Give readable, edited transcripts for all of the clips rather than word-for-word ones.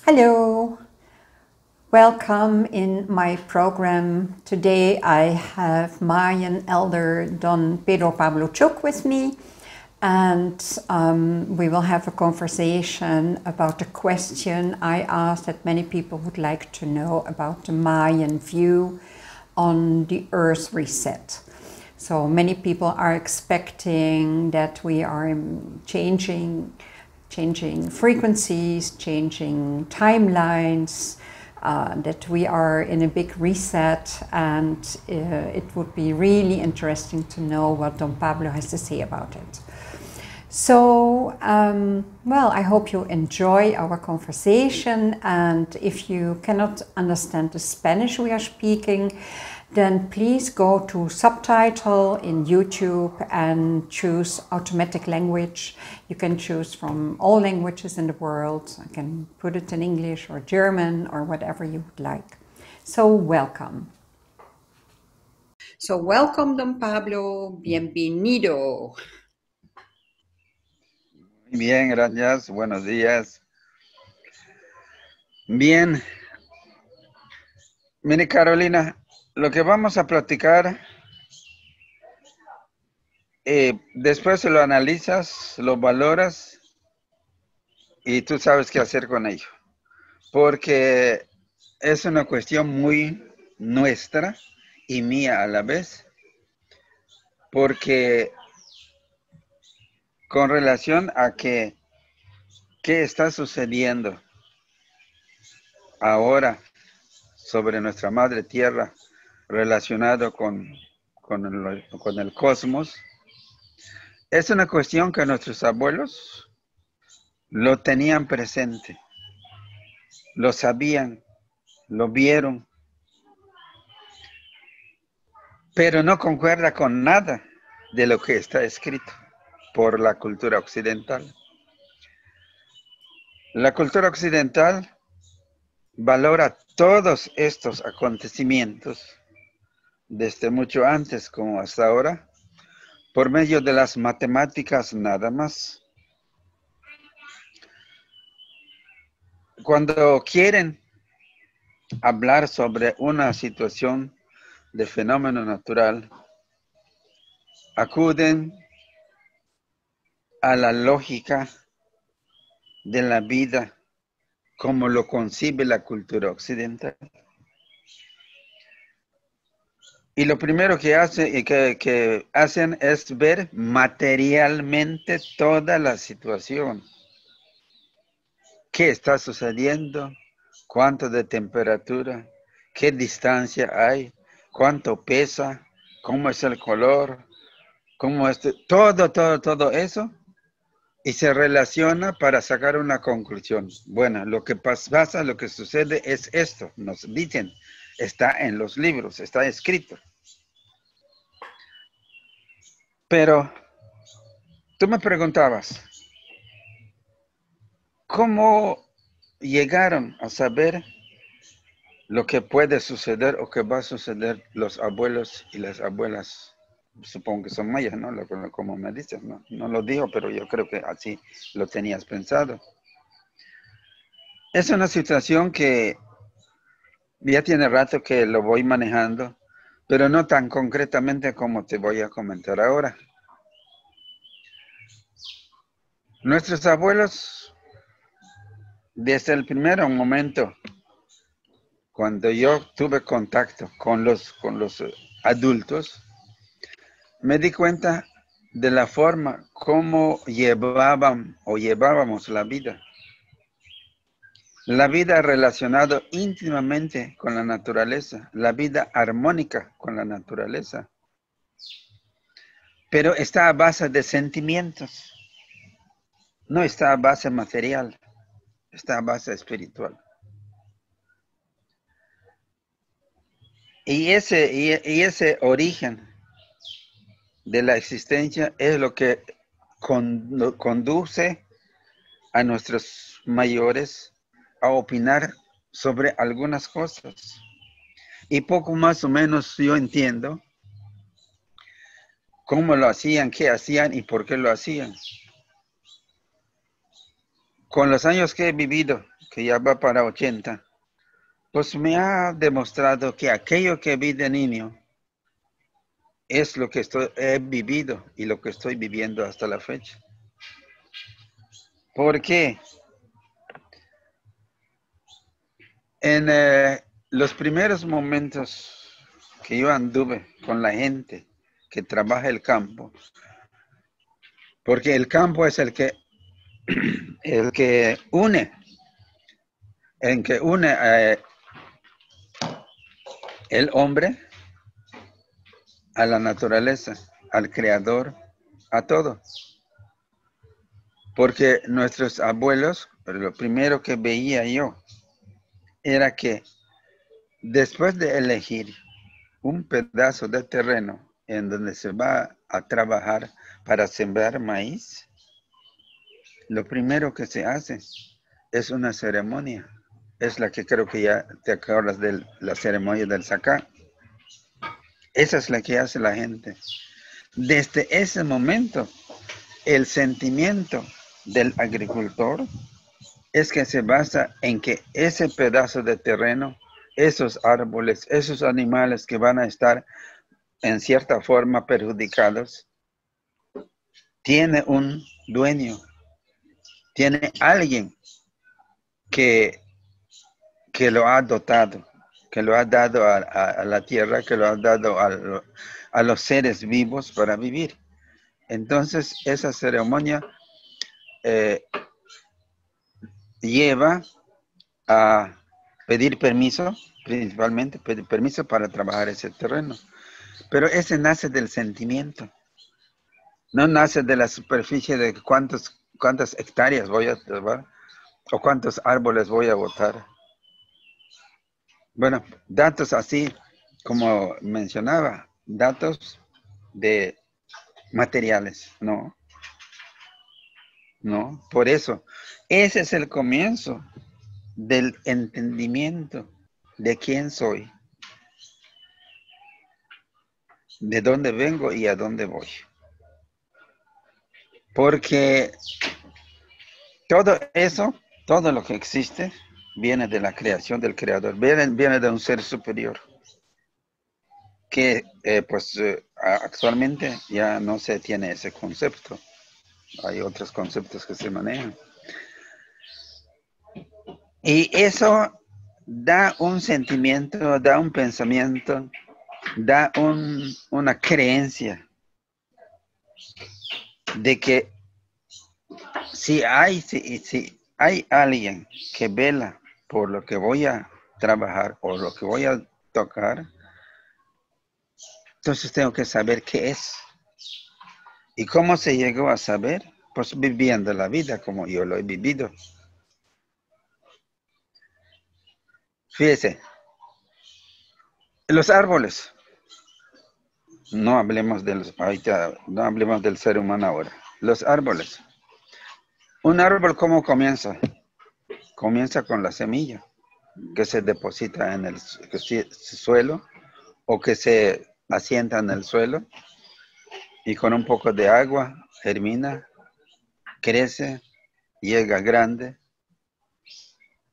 Hello, welcome in my program. Today I have Mayan elder Don Pedro Pablo Chuk with me, and we will have a conversation about a question I asked that many people would like to know about the Mayan view on the Earth reset. So many people are expecting that we are changing frequencies, changing timelines, that we are in a big reset, and it would be really interesting to know what Don Pablo has to say about it. So, well, I hope you enjoy our conversation, and if you cannot understand the Spanish we are speaking, then please go to subtitle in YouTube and choose automatic language. You can choose from all languages in the world. I can put it in English or German or whatever you would like. So welcome. So welcome, Don Pablo. Bienvenido. Bien, gracias. Buenos días. Bien. Mire, Carolina, lo que vamos a platicar, después lo analizas, lo valoras y tú sabes qué hacer con ello. Porque es una cuestión muy nuestra y mía a la vez. Porque con relación a qué está sucediendo ahora sobre nuestra madre tierra relacionado con el cosmos, es una cuestión que nuestros abuelos lo tenían presente, lo sabían, lo vieron, pero no concuerda con nada de lo que está escrito por la cultura occidental. La cultura occidental valora todos estos acontecimientos, desde mucho antes como hasta ahora, por medio de las matemáticas nada más. Cuando quieren hablar sobre una situación de fenómeno natural, acuden a la lógica de la vida como lo concibe la cultura occidental. Y lo primero que hacen es ver materialmente toda la situación. ¿Qué está sucediendo? ¿Cuánto de temperatura? ¿Qué distancia hay? ¿Cuánto pesa? ¿Cómo es el color? ¿Cómo es todo eso? Y se relaciona para sacar una conclusión. Bueno, lo que pasa, lo que sucede es esto. Nos dicen, está en los libros, está escrito. Pero tú me preguntabas, ¿cómo llegaron a saber lo que puede suceder o que va a suceder los abuelos y las abuelas? Supongo que son mayas, ¿no? Como me dices, ¿no? No lo digo, pero yo creo que así lo tenías pensado. Es una situación que ya tiene rato que lo voy manejando, pero no tan concretamente como te voy a comentar ahora. Nuestros abuelos, desde el primer momento, cuando yo tuve contacto con los adultos, me di cuenta de la forma como llevábamos la vida. La vida relacionada íntimamente con la naturaleza, la vida armónica con la naturaleza. Pero está a base de sentimientos, no está a base material, está a base espiritual. Y ese origen de la existencia es lo que conduce a nuestros mayores a opinar sobre algunas cosas. Y poco más o menos yo entiendo cómo lo hacían, qué hacían y por qué lo hacían. Con los años que he vivido que ya va para 80, pues me ha demostrado que aquello que vi de niño es lo que he vivido y lo que estoy viviendo hasta la fecha. ¿Por qué? En los primeros momentos que yo anduve con la gente que trabaja el campo, porque el campo es el que une, el hombre a la naturaleza, al creador, a todo. Porque nuestros abuelos, lo primero que veía yo era que después de elegir un pedazo de terreno en donde se va a trabajar para sembrar maíz, lo primero que se hace es una ceremonia. Es la que creo que ya te acuerdas de la ceremonia del sacá. Esa es la que hace la gente. Desde ese momento, el sentimiento del agricultor es que se basa en que ese pedazo de terreno, esos árboles, esos animales que van a estar en cierta forma perjudicados, tiene un dueño, tiene alguien que lo ha dotado, que lo ha dado a la tierra, que lo ha dado a los seres vivos para vivir. Entonces, esa ceremonia lleva a pedir permiso, principalmente pedir permiso para trabajar ese terreno. Pero ese nace del sentimiento. No nace de la superficie de cuántas hectáreas voy a trabajar o cuántos árboles voy a botar. Bueno, datos así como mencionaba, datos de materiales, no. Por eso, ese es el comienzo del entendimiento de quién soy, de dónde vengo y a dónde voy. Porque todo eso, todo lo que existe, viene de la creación del creador, viene de un ser superior, que actualmente ya no se tiene ese concepto. Hay otros conceptos que se manejan. Y eso da un sentimiento, da un pensamiento, da una creencia de que si hay alguien que vela por lo que voy a trabajar o lo que voy a tocar, entonces tengo que saber qué es. ¿Y cómo se llegó a saber? Pues viviendo la vida como yo lo he vivido. Fíjese, los árboles, no hablemos no hablemos del ser humano ahora. Los árboles. Un árbol, ¿cómo comienza? Comienza con la semilla que se deposita en el suelo o que se asienta en el suelo y con un poco de agua germina, crece, llega grande,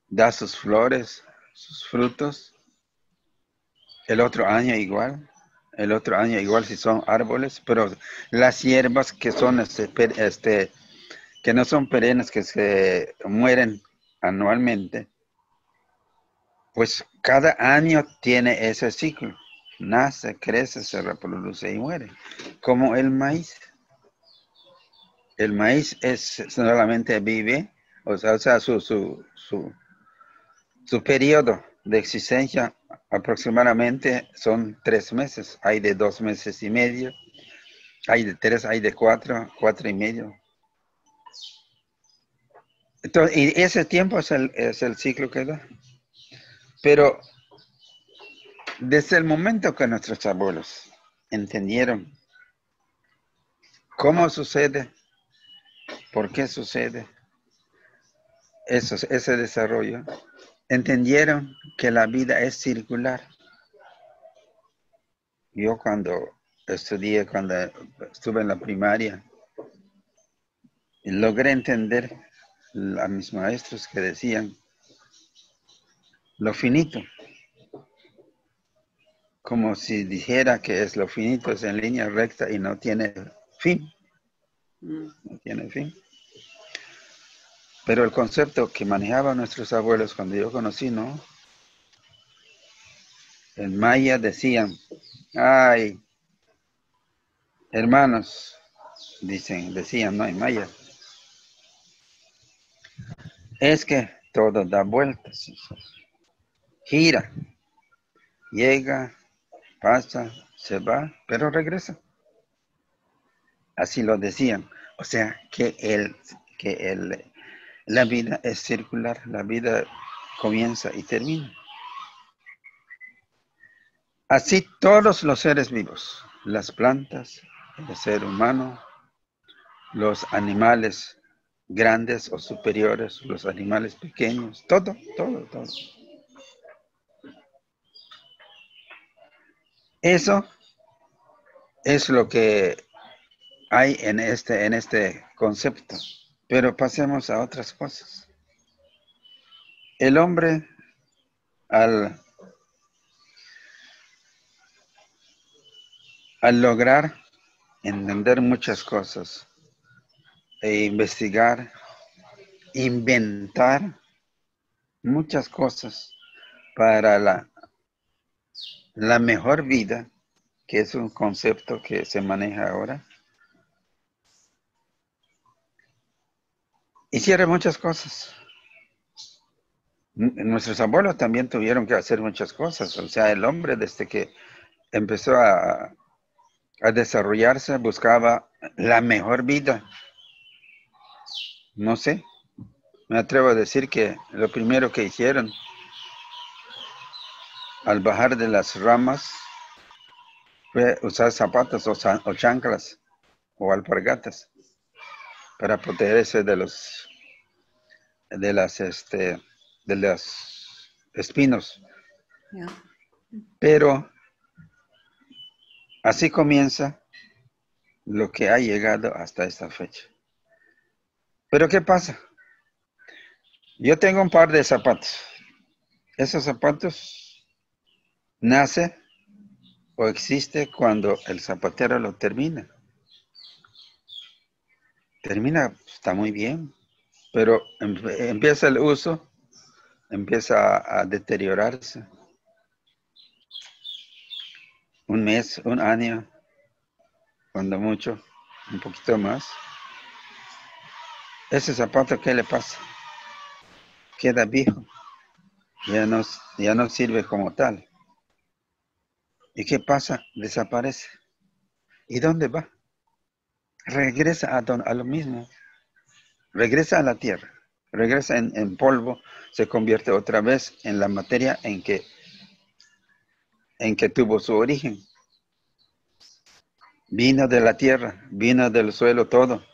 da sus flores, sus frutos. El otro año igual si son árboles, pero las hierbas que son que no son perennes, que se mueren anualmente, pues cada año tiene ese ciclo. Nace, crece, se reproduce y muere. Como el maíz. El maíz solamente vive, o sea su periodo de existencia aproximadamente son 3 meses. Hay de 2 meses y medio, hay de 3, hay de 4 y medio. Entonces, y ese tiempo es el ciclo que da. Pero desde el momento que nuestros abuelos entendieron cómo sucede, por qué sucede ese desarrollo, entendieron que la vida es circular. Yo cuando estuve en la primaria, logré entender a mis maestros que decían lo finito. Como si dijera que es lo finito, es en línea recta y no tiene fin. No tiene fin. Pero el concepto que manejaban nuestros abuelos cuando yo conocí, ¿no? En maya decían, ay, hermanos, decían, ¿no? En maya. Es que todo da vueltas, gira, llega, pasa, se va, pero regresa. Así lo decían. O sea, la vida es circular, la vida comienza y termina. Así todos los seres vivos, las plantas, el ser humano, los animales grandes o superiores, los animales pequeños, todo. Eso es lo que hay en este concepto. Pero pasemos a otras cosas. El hombre, al lograr entender muchas cosas e investigar, inventar muchas cosas para la mejor vida, que es un concepto que se maneja ahora. Hicieron muchas cosas. Nuestros abuelos también tuvieron que hacer muchas cosas. O sea, el hombre desde que empezó a desarrollarse buscaba la mejor vida. No sé, me atrevo a decir que lo primero que hicieron al bajar de las ramas fue usar zapatos o chanclas o alpargatas para protegerse de los espinos. Yeah. Pero así comienza lo que ha llegado hasta esta fecha. Pero ¿qué pasa? Yo tengo un par de zapatos. Esos zapatos nace o existe cuando el zapatero lo termina. Termina, está muy bien, pero empieza el uso, empieza a deteriorarse. Un mes, un año, cuando mucho, un poquito más. Ese zapato, ¿qué le pasa? Queda viejo, ya no sirve como tal. ¿Y qué pasa? Desaparece. ¿Y dónde va? Regresa a lo mismo. Regresa a la tierra. Regresa en polvo, se convierte otra vez en la materia en que tuvo su origen. Vino de la tierra, vino del suelo todo.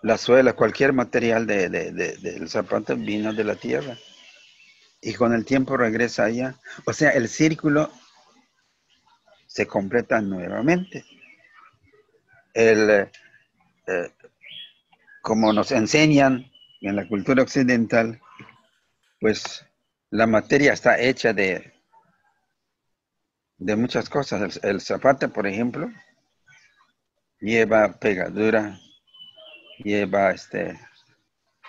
La suela, cualquier material del zapato vino de la tierra. Y con el tiempo regresa allá. O sea, el círculo se completa nuevamente. Como nos enseñan en la cultura occidental, pues la materia está hecha de muchas cosas. El zapato, por ejemplo, lleva pegadura, lleva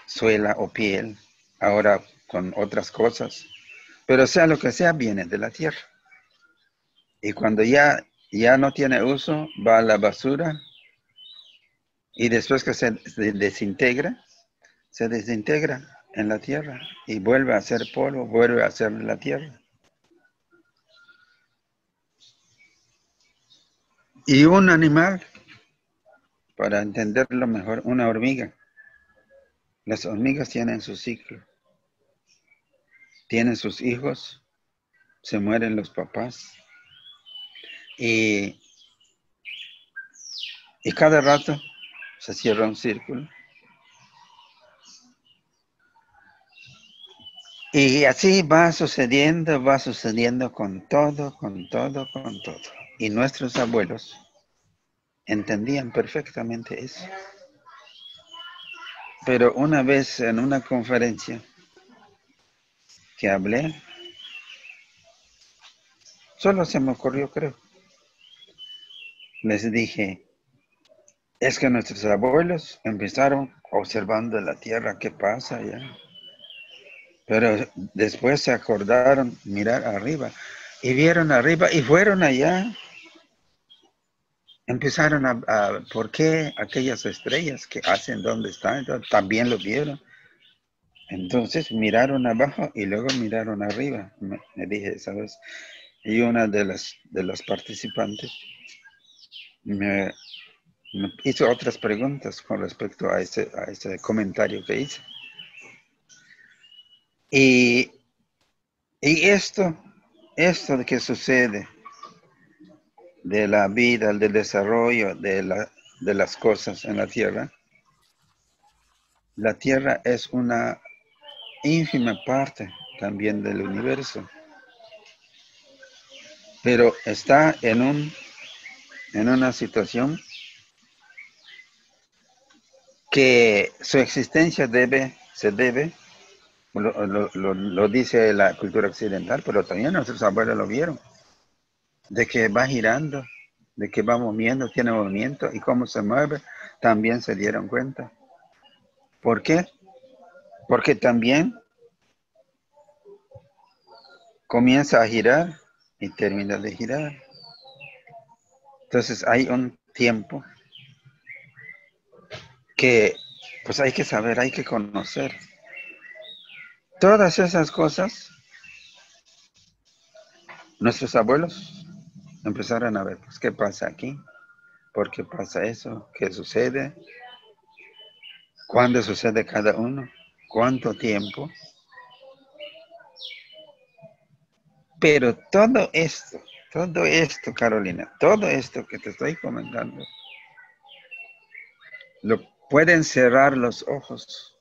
suela o piel, ahora con otras cosas. Pero sea lo que sea, viene de la tierra. Y cuando ya no tiene uso, va a la basura. Y después que se desintegra en la tierra. Y vuelve a ser polvo, vuelve a ser la tierra. Y un animal, para entenderlo mejor, una hormiga. Las hormigas tienen su ciclo. Tienen sus hijos, se mueren los papás. Y cada rato se cierra un círculo. Y así va sucediendo con todo. Y nuestros abuelos entendían perfectamente eso. Pero una vez en una conferencia que hablé, Solo se me ocurrió, creo. Les dije, es que nuestros abuelos empezaron observando la tierra, qué pasa ya. Pero después se acordaron mirar arriba y vieron arriba y fueron allá. Empezaron ¿por qué aquellas estrellas que hacen dónde están? Entonces, también lo vieron. Entonces miraron abajo y luego miraron arriba. Me dije, ¿sabes? Y una de las participantes me hizo otras preguntas con respecto a ese comentario que hice. Y esto que sucede de la vida, del desarrollo de las cosas en la Tierra es una ínfima parte también del universo, pero está en una situación que su existencia se debe, lo dice la cultura occidental, pero también nuestros abuelos lo vieron, de que va girando, de que va moviendo, tiene movimiento y cómo se mueve, también se dieron cuenta. ¿Por qué? Porque también comienza a girar y termina de girar. Entonces hay un tiempo que pues hay que saber, hay que conocer. Todas esas cosas, nuestros abuelos empezaron a ver, pues, ¿qué pasa aquí? ¿Por qué pasa eso? ¿Qué sucede? ¿Cuándo sucede cada uno? ¿Cuánto tiempo? Pero todo esto, Carolina, todo esto que te estoy comentando, lo pueden cerrar los ojos,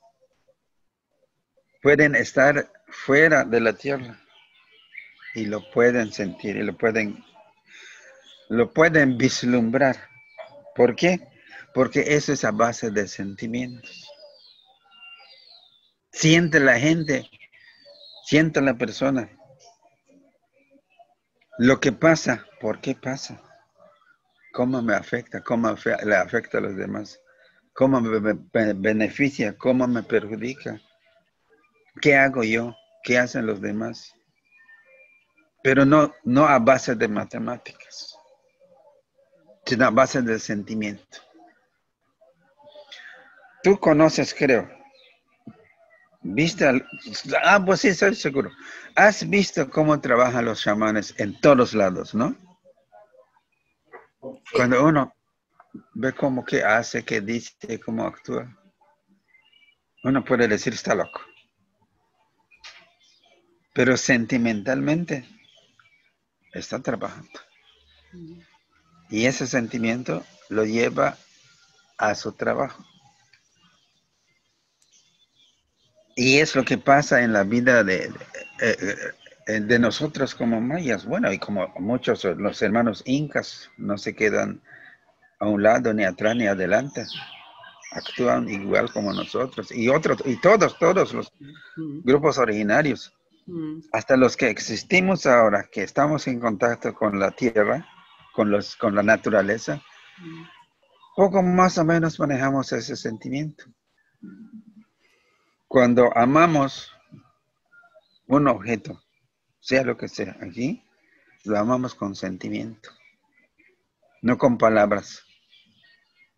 pueden estar fuera de la tierra y lo pueden sentir y lo pueden vislumbrar. ¿Por qué? Porque eso es a base de sentimientos. Siente la gente, siente la persona. Lo que pasa, ¿por qué pasa? ¿Cómo me afecta? ¿Cómo le afecta a los demás? ¿Cómo me beneficia? ¿Cómo me perjudica? ¿Qué hago yo? ¿Qué hacen los demás? Pero no a base de matemáticas, sino a base del sentimiento. Tú conoces, creo. ¿Viste? Pues sí, estoy seguro. Has visto cómo trabajan los chamanes en todos lados, ¿no? Sí. Cuando uno ve cómo que hace, qué dice, cómo actúa, uno puede decir está loco. Pero sentimentalmente está trabajando. Y ese sentimiento lo lleva a su trabajo. Y es lo que pasa en la vida de nosotros como mayas. Bueno, y como muchos los hermanos incas no se quedan a un lado, ni atrás, ni adelante. Actúan igual como nosotros. Y todos los grupos originarios. Hasta los que existimos ahora, que estamos en contacto con la tierra, con la naturaleza, poco más o menos manejamos ese sentimiento. Cuando amamos un objeto, sea lo que sea, aquí lo amamos con sentimiento, no con palabras,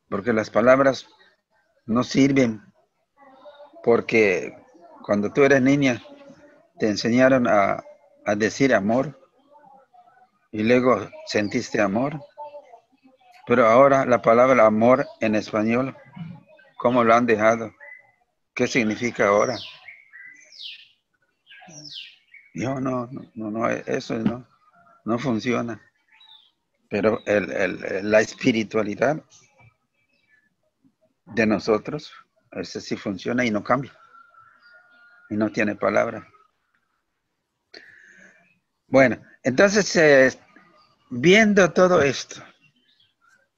porque las palabras no sirven, porque cuando tú eres niña te enseñaron a decir amor y luego sentiste amor, pero ahora la palabra amor en español, ¿cómo lo han dejado? ¿Qué significa ahora? No, eso no funciona. Pero la espiritualidad de nosotros, ese sí funciona y no cambia. Y no tiene palabra. Bueno, entonces, viendo todo esto,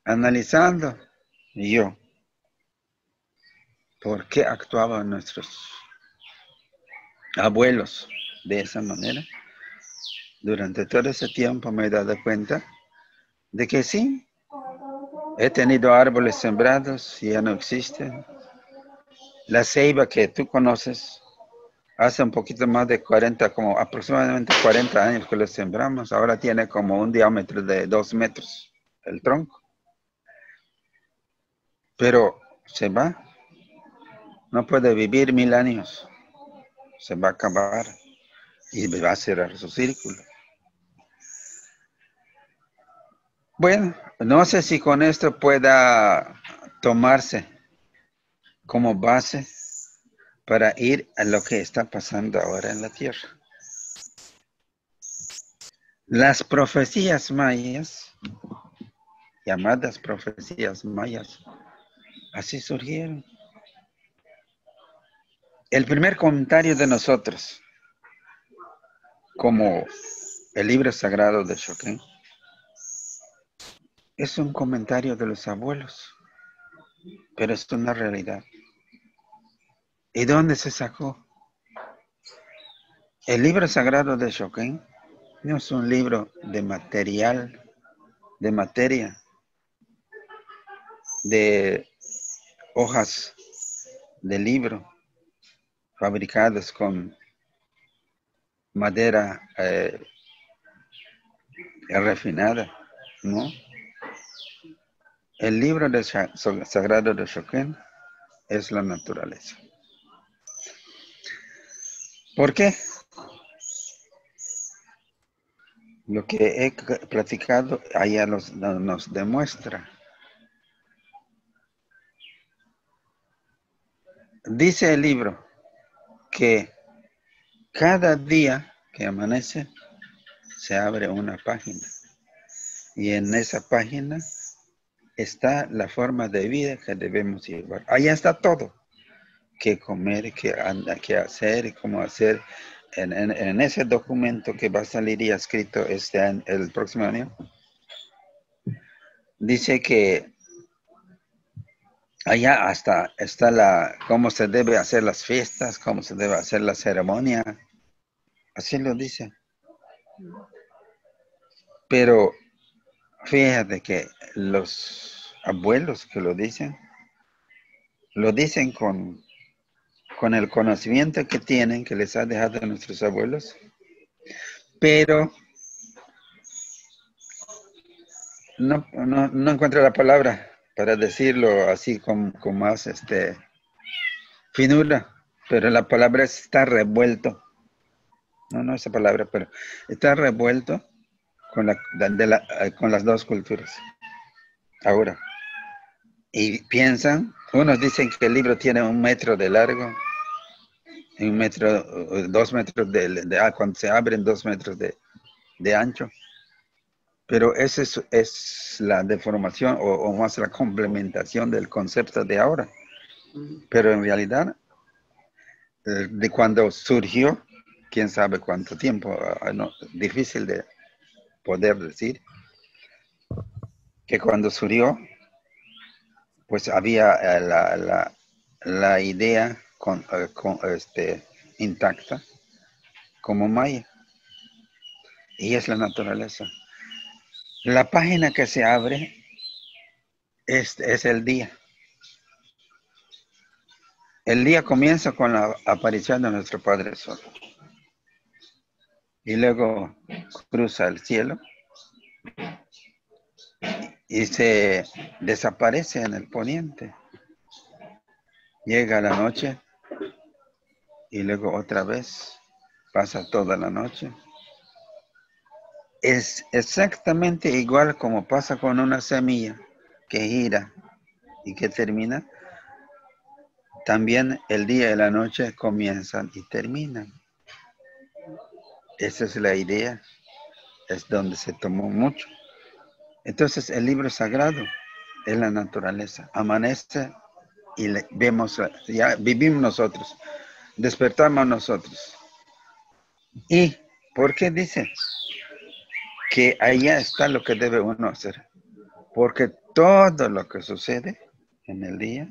analizando yo, ¿por qué actuaban nuestros abuelos de esa manera? durante todo ese tiempo me he dado cuenta de que sí, he tenido árboles sembrados y ya no existen. La ceiba que tú conoces, hace un poquito más de 40, como aproximadamente 40 años que lo sembramos, ahora tiene como un diámetro de 2 metros el tronco. Pero se va, no puede vivir 1000 años, se va a acabar y va a cerrar su círculo. Bueno, no sé si con esto pueda tomarse como base para ir a lo que está pasando ahora en la Tierra. Las profecías mayas, llamadas profecías mayas, así surgieron. El primer comentario de nosotros, como el libro sagrado de Shokén, es un comentario de los abuelos, pero es una realidad. ¿Y dónde se sacó? El libro sagrado de Shokén no es un libro de material, de materia, de hojas de libro fabricadas con madera refinada, ¿no? El libro sagrado de Shokén es la naturaleza. ¿Por qué? Lo que he platicado allá nos demuestra. Dice el libro que cada día que amanece se abre una página y en esa página está la forma de vida que debemos llevar. Allá está todo. Qué comer, qué hacer y cómo hacer. En ese documento que va a salir ya escrito el próximo año, dice que allá hasta está cómo se debe hacer las fiestas, cómo se debe hacer la ceremonia. Así lo dice. Pero fíjate que los abuelos que lo dicen con el conocimiento que tienen, que les ha dejado a nuestros abuelos, pero no encuentro la palabra para decirlo así con más finura, pero la palabra está revuelto. No esa palabra, pero está revuelto con las dos culturas. Ahora, y piensan, unos dicen que el libro tiene 1 metro de largo, 1 metro, 2 metros cuando se abren 2 metros de ancho. Pero esa es la deformación o más la complementación del concepto de ahora. Pero en realidad, de cuando surgió, quién sabe cuánto tiempo, difícil de poder decir, que cuando surgió, pues había la idea intacta como maya. Y es la naturaleza. La página que se abre es el día. El día comienza con la aparición de nuestro Padre Sol. Y luego cruza el cielo y se desaparece en el poniente. Llega la noche y luego otra vez pasa toda la noche. Es exactamente igual como pasa con una semilla que gira y que termina. También el día y la noche comienzan y terminan. Esa es la idea, es donde se tomó mucho. Entonces el libro sagrado es la naturaleza. Amanece y vemos, ya vivimos nosotros, despertamos nosotros. ¿Y por qué dice que allá está lo que debe uno hacer? Porque todo lo que sucede en el día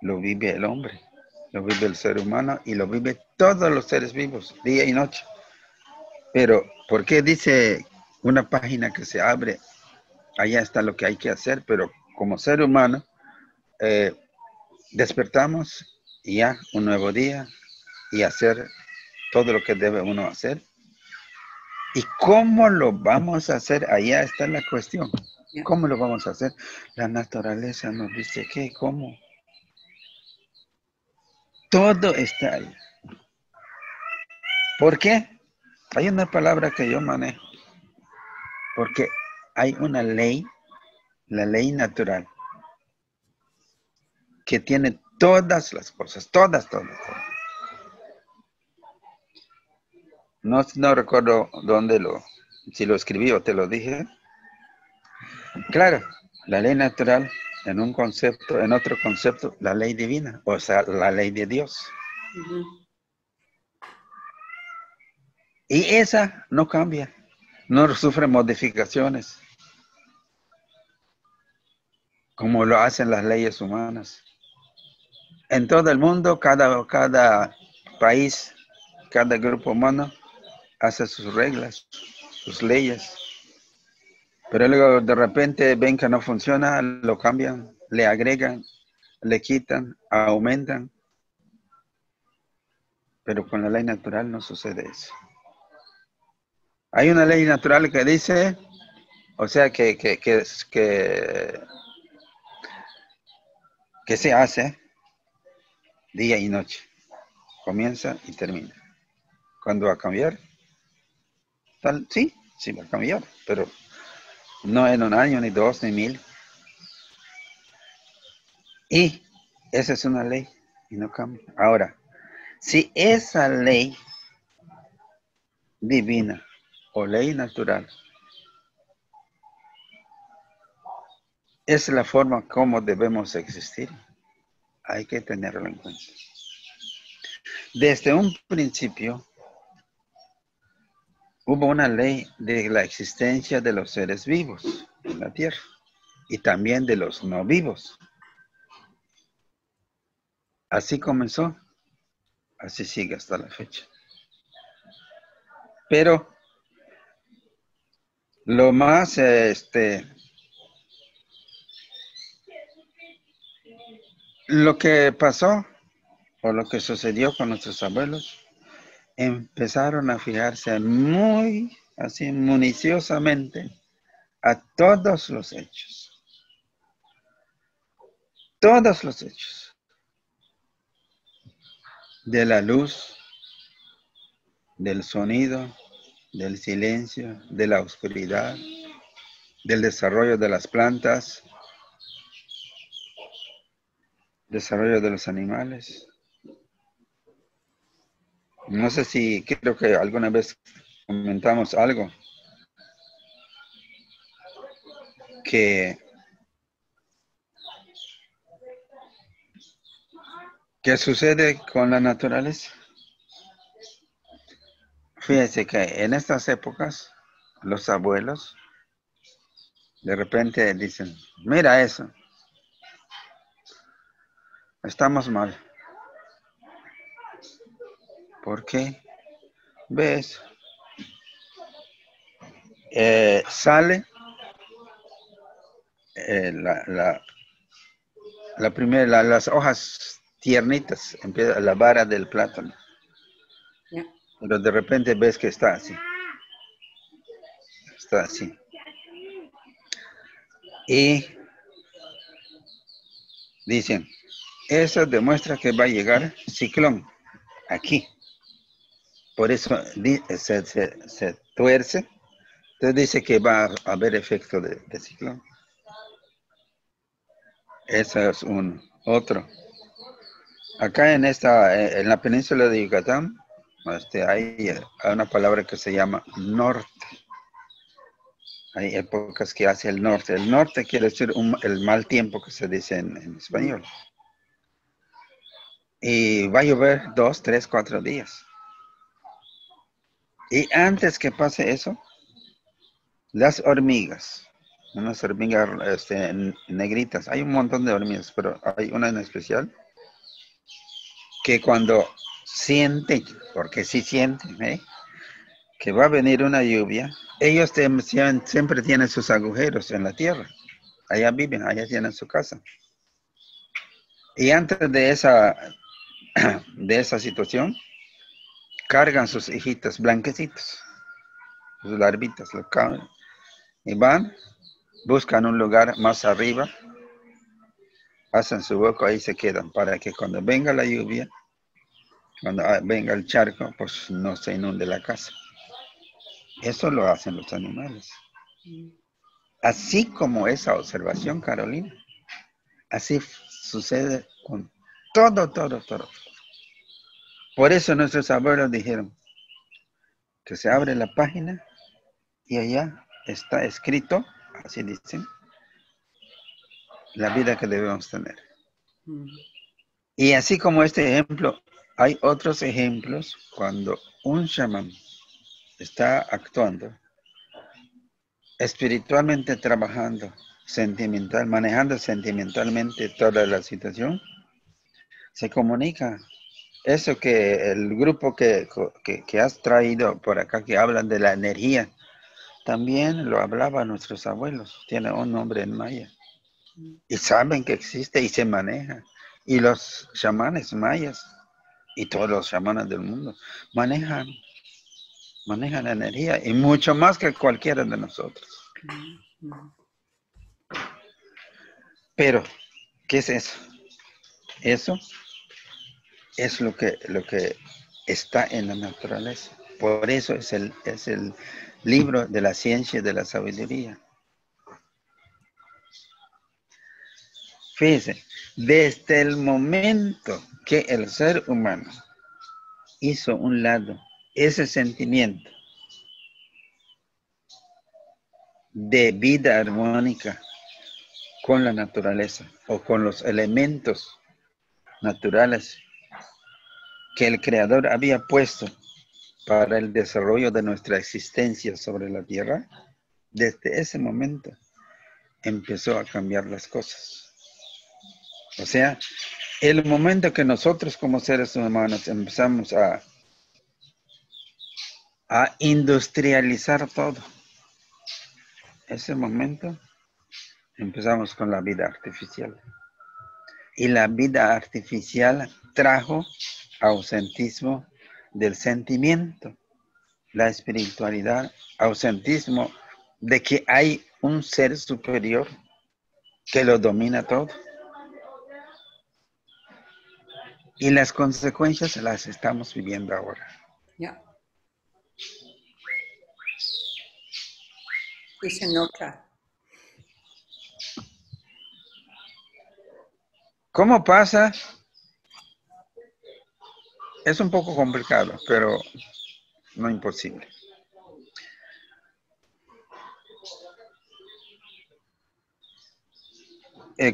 lo vive el hombre, lo vive el ser humano y lo vive todos los seres vivos, día y noche. Pero, ¿por qué dice una página que se abre? Allá está lo que hay que hacer, pero como ser humano, despertamos y ya un nuevo día y hacer todo lo que debe uno hacer. ¿Y cómo lo vamos a hacer? Allá está la cuestión. ¿Cómo lo vamos a hacer? La naturaleza nos dice que, ¿cómo? Todo está ahí. ¿Por qué? Hay una palabra que yo manejo. Porque hay una ley, la ley natural, que tiene todas las cosas, todas. No recuerdo dónde si lo escribí o te lo dije. Claro, la ley natural en un concepto, en otro concepto, la ley divina, o sea, la ley de Dios. Y esa no cambia, no sufre modificaciones, como lo hacen las leyes humanas. En todo el mundo, cada país, cada grupo humano hace sus reglas, sus leyes. Pero luego de repente ven que no funciona, lo cambian, le agregan, le quitan, aumentan. Pero con la ley natural no sucede eso. Hay una ley natural que dice, o sea, que se hace día y noche. Comienza y termina. ¿Cuándo va a cambiar? Sí va a cambiar, pero no en un año, ni 2, ni 1000. Y esa es una ley y no cambia. Ahora, si esa ley divina o ley natural es la forma como debemos existir, hay que tenerlo en cuenta. Desde un principio hubo una ley de la existencia de los seres vivos en la tierra y también de los no vivos. Así comenzó, así sigue hasta la fecha. Pero lo más, lo que pasó o lo que sucedió con nuestros abuelos, empezaron a fijarse muy, así, minuciosamente a todos los hechos. Todos los hechos. De la luz, del sonido, del silencio, de la oscuridad, del desarrollo de las plantas, desarrollo de los animales. No sé si, creo que alguna vez comentamos algo que sucede con la naturaleza. Fíjense que en estas épocas, los abuelos de repente dicen, mira eso, estamos mal. ¿Por qué? ¿Ves? Sale las hojas tiernitas, empieza la vara del plátano. Yeah. Pero de repente ves que está así. Está así. Y dicen, eso demuestra que va a llegar ciclón aquí. Por eso se tuerce. Entonces dice que va a haber efecto de ciclón. Eso es otro. Acá en la península de Yucatán, hay una palabra que se llama norte. Hay épocas que hace el norte. El norte quiere decir el mal tiempo que se dice en español. Y va a llover 2, 3, 4 días. Y antes que pase eso, las hormigas, unas hormigas negritas, hay un montón de hormigas, pero hay una en especial, que cuando sienten, porque sí sienten, que va a venir una lluvia, ellos siempre tienen sus agujeros en la tierra. Allá viven, allá tienen su casa. Y antes de esa situación, cargan sus hijitos blanquecitos, sus larvitas, los cargan, y van, buscan un lugar más arriba, hacen su boca y se quedan para que cuando venga la lluvia, cuando venga el charco, pues no se inunde la casa. Eso lo hacen los animales. Así como esa observación, Carolina, así sucede con todo. Por eso nuestros abuelos dijeron que se abre la página y allá está escrito, así dicen, la vida que debemos tener. Y así como este ejemplo, hay otros ejemplos cuando un chamán está actuando, espiritualmente trabajando, manejando sentimentalmente toda la situación, se comunica. Eso que el grupo que has traído por acá, que hablan de la energía, también lo hablaban nuestros abuelos. Tiene un nombre en maya. Y saben que existe y se maneja. Y los chamanes mayas y todos los chamanes del mundo manejan la energía y mucho más que cualquiera de nosotros. Pero, ¿qué es eso? Eso es lo que está en la naturaleza. Por eso es el libro de la ciencia y de la sabiduría. Fíjense, desde el momento que el ser humano hizo un lado ese sentimiento de vida armónica con la naturaleza o con los elementos naturales que el Creador había puesto para el desarrollo de nuestra existencia sobre la tierra, desde ese momento empezó a cambiar las cosas. O sea, el momento que nosotros como seres humanos empezamos a industrializar todo, ese momento empezamos con la vida artificial. Y la vida artificial trajo ausentismo del sentimiento, la espiritualidad, ausentismo de que hay un ser superior que lo domina todo. Y las consecuencias las estamos viviendo ahora. Ya. Y se nota. ¿Cómo pasa? Es un poco complicado, pero no imposible.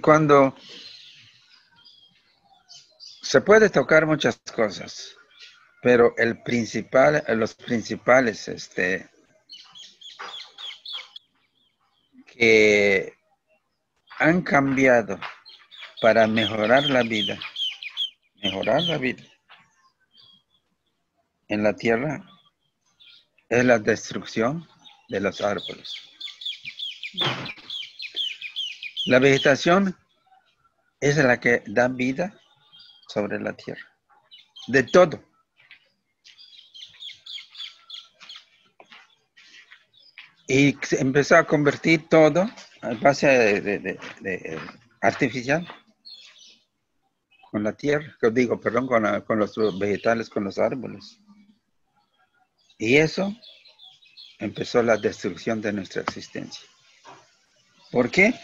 Cuando se puede tocar muchas cosas, pero los principales que han cambiado para mejorar la vida en la tierra es la destrucción de los árboles. La vegetación es la que da vida sobre la tierra, de todo. Y se empezó a convertir todo a base de artificial con la tierra, con los vegetales, con los árboles. Y eso empezó la destrucción de nuestra existencia. ¿Por qué?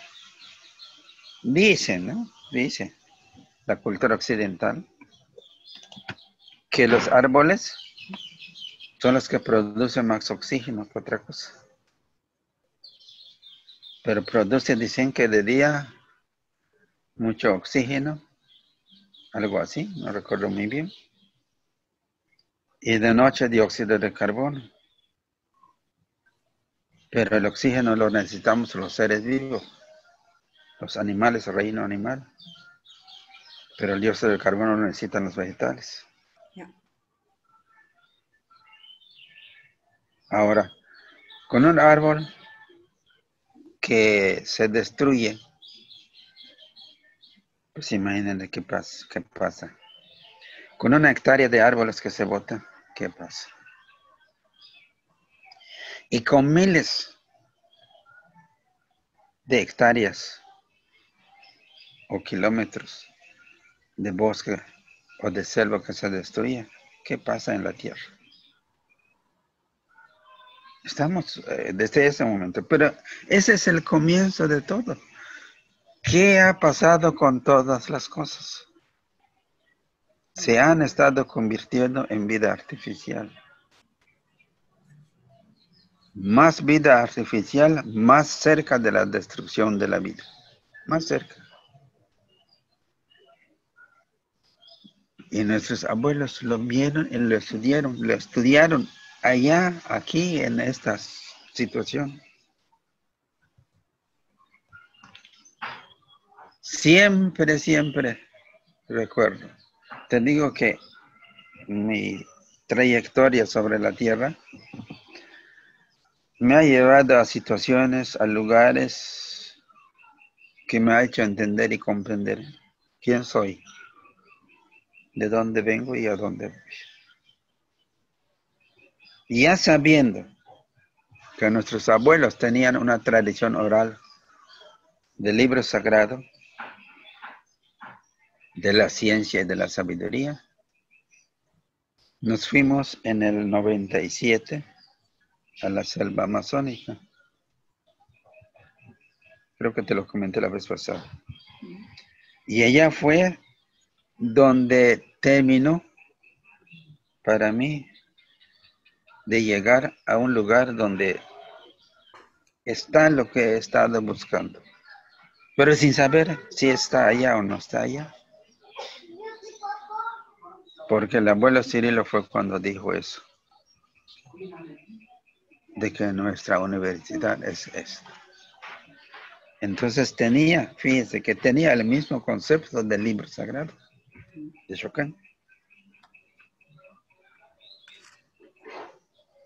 Dice la cultura occidental que los árboles son los que producen más oxígeno que otra cosa. Pero dicen que de día mucho oxígeno, algo así, no recuerdo muy bien. Y de noche dióxido de carbono. Pero el oxígeno lo necesitamos los seres vivos, los animales, el reino animal. Pero el dióxido de carbono lo necesitan los vegetales. Ya. Ahora, con un árbol que se destruye, pues imagínense qué pasa. Con una hectárea de árboles que se botan, ¿qué pasa? Y con miles de hectáreas o kilómetros de bosque o de selva que se destruye, ¿qué pasa en la tierra? Estamos desde ese momento, pero ese es el comienzo de todo. ¿Qué ha pasado con todas las cosas? Se han estado convirtiendo en vida artificial. Más vida artificial, más cerca de la destrucción de la vida. Más cerca. Y nuestros abuelos lo vieron y lo estudiaron allá, aquí, en esta situación. Siempre, siempre recuerdo. Te digo que mi trayectoria sobre la Tierra me ha llevado a situaciones, a lugares que me ha hecho entender y comprender quién soy, de dónde vengo y a dónde voy. Y ya sabiendo que nuestros abuelos tenían una tradición oral de libro sagrado, de la ciencia y de la sabiduría, nos fuimos en el 97 a la selva amazónica. Creo que te lo comenté la vez pasada. Y allá fue donde terminó para mí de llegar a un lugar donde está lo que he estado buscando, pero sin saber si está allá o no está allá. Porque el abuelo Cirilo fue cuando dijo eso, de que nuestra universidad es esta. Entonces fíjense que tenía el mismo concepto del libro sagrado de Shokan.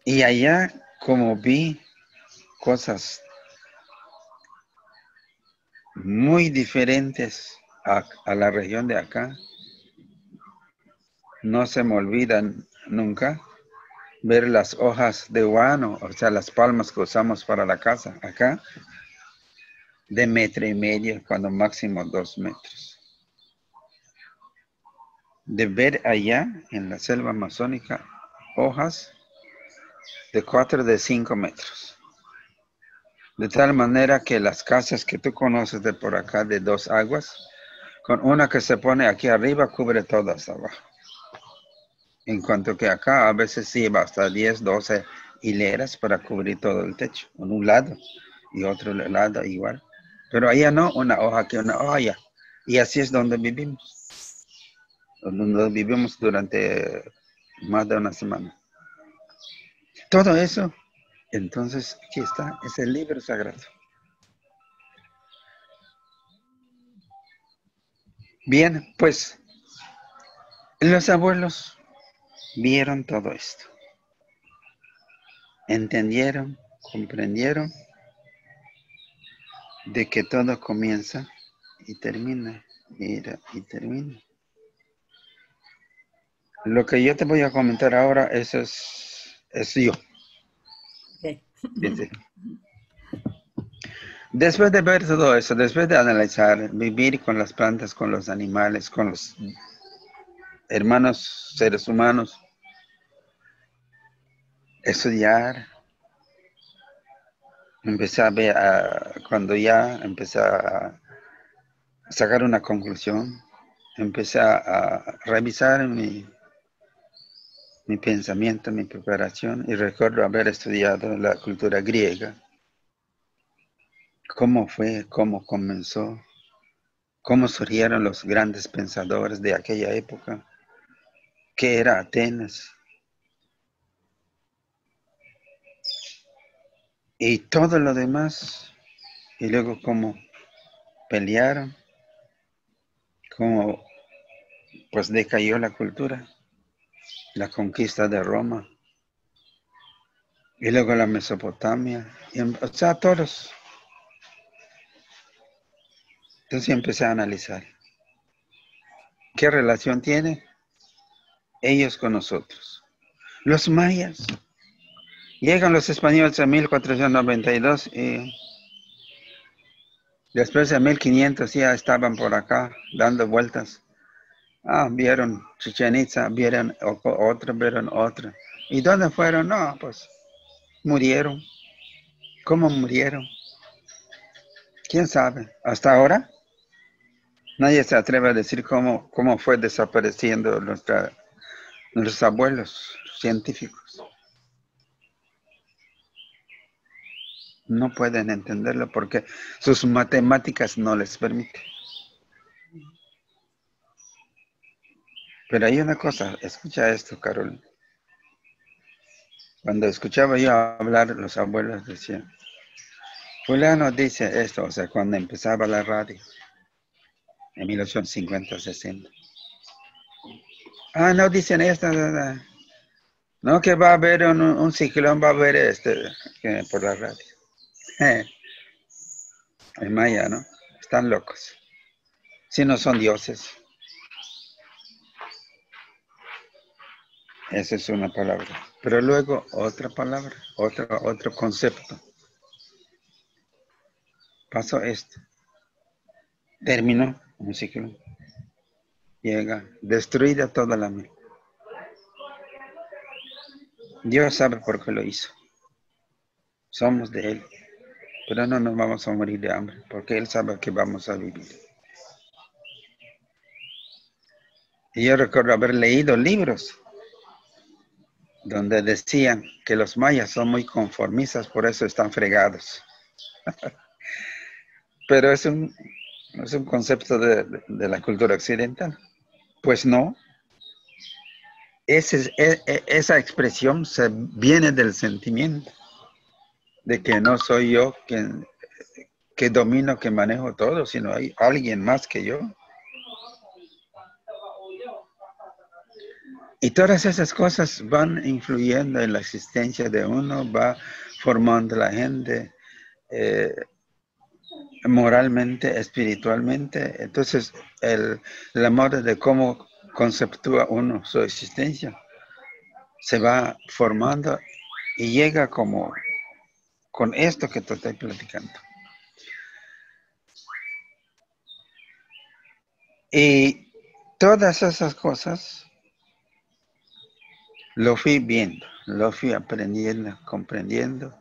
Y allá, como vi cosas muy diferentes a la región de acá, no se me olvidan nunca ver las hojas de guano, o sea, las palmas que usamos para la casa acá, de 1,5 metros, cuando máximo 2 metros. De ver allá en la selva amazónica hojas de 4, de 5 metros. De tal manera que las casas que tú conoces de por acá, de 2 aguas, con una que se pone aquí arriba, cubre todas abajo. En cuanto que acá a veces sí va hasta 10, 12 hileras para cubrir todo el techo, en un lado y otro lado igual. Pero allá no, una hoja aquí, una hoja allá. Y así es donde vivimos. Donde vivimos durante más de una semana. Todo eso, entonces, aquí está, es el libro sagrado. Bien, pues, los abuelos vieron todo esto. Entendieron, comprendieron de que todo comienza y termina, y termina. Lo que yo te voy a comentar ahora, eso es yo. Okay. Dice. Después de ver todo eso, después de analizar, vivir con las plantas, con los animales, con los hermanos seres humanos, estudiar, empecé a ver, cuando ya empecé a sacar una conclusión, empecé a revisar mi pensamiento, mi preparación, y recuerdo haber estudiado la cultura griega, cómo fue, cómo comenzó, cómo surgieron los grandes pensadores de aquella época, qué era Atenas, y todo lo demás, y luego cómo pelearon, cómo pues decayó la cultura, la conquista de Roma, y luego la Mesopotamia, o sea, todos. Entonces empecé a analizar. ¿Qué relación tienen ellos con nosotros? Los mayas. Llegan los españoles en 1492 y después de 1500 ya estaban por acá dando vueltas. Vieron Chichén Itzá, vieron otra, vieron otra. ¿Y dónde fueron? No, pues murieron. ¿Cómo murieron? ¿Quién sabe? Hasta ahora nadie se atreve a decir cómo fue desapareciendo nuestros abuelos científicos. No pueden entenderlo porque sus matemáticas no les permiten. Pero hay una cosa, escucha esto, Carol. Cuando escuchaba yo hablar, los abuelos decían, fulano dice esto, o sea, cuando empezaba la radio, en 1850, 60. No dicen esto, no que va a haber un ciclón, va a haber por la radio. En Maya, ¿no? Están locos. Si no son dioses. Esa es una palabra. Pero luego otra palabra, otro concepto. Pasó esto. Terminó un ciclo. Llega, destruida toda la mente. Dios sabe por qué lo hizo. Somos de Él. Pero no nos vamos a morir de hambre, porque Él sabe que vamos a vivir. Y yo recuerdo haber leído libros donde decían que los mayas son muy conformistas, por eso están fregados. Pero es un concepto de la cultura occidental. Pues no. Esa expresión viene del sentimiento de que no soy yo que domino, que manejo todo, sino hay alguien más que yo. Y todas esas cosas van influyendo en la existencia de uno, va formando la gente moralmente, espiritualmente. Entonces, el modo de cómo conceptúa uno su existencia se va formando y llega como con esto que te estoy platicando. Y todas esas cosas lo fui viendo, lo fui aprendiendo, comprendiendo.